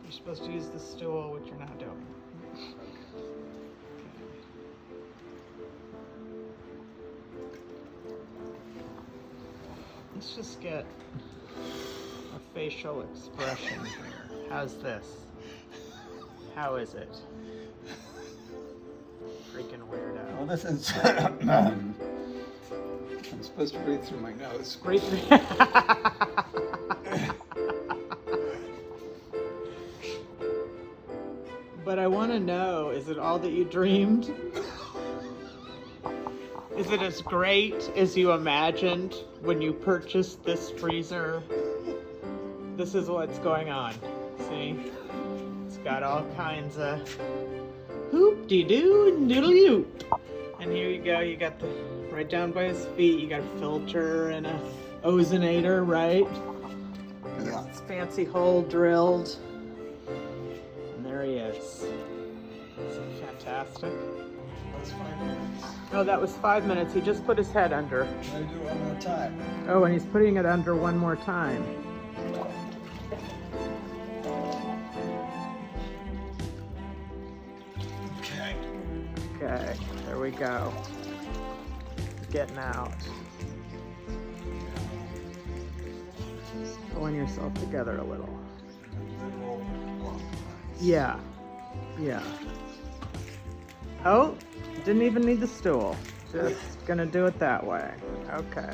You're supposed to use the stool, which you're not doing. Let's just get a facial expression here. How's this? How is it? Freaking weirdo. Well, this is. I'm supposed to breathe through my nose. Breathe through. But I want to know, is it all that you dreamed? Is it as great as you imagined when you purchased this freezer? This is what's going on. See? It's got all kinds of hoop-de-doo and doodle-doop. And here you go, you got the, right down by his feet, you got a filter and a ozonator, right? Yeah. This fancy hole drilled. And there he is. Isn't it fantastic? That's 5 minutes. Oh, that was 5 minutes. He just put his head under. Can I do it one more time? Oh, and he's putting it under one more time. Okay. Okay, there we go. Getting out. Pulling yourself together a little. Yeah. Yeah. Oh, didn't even need the stool. Just gonna do it that way. Okay.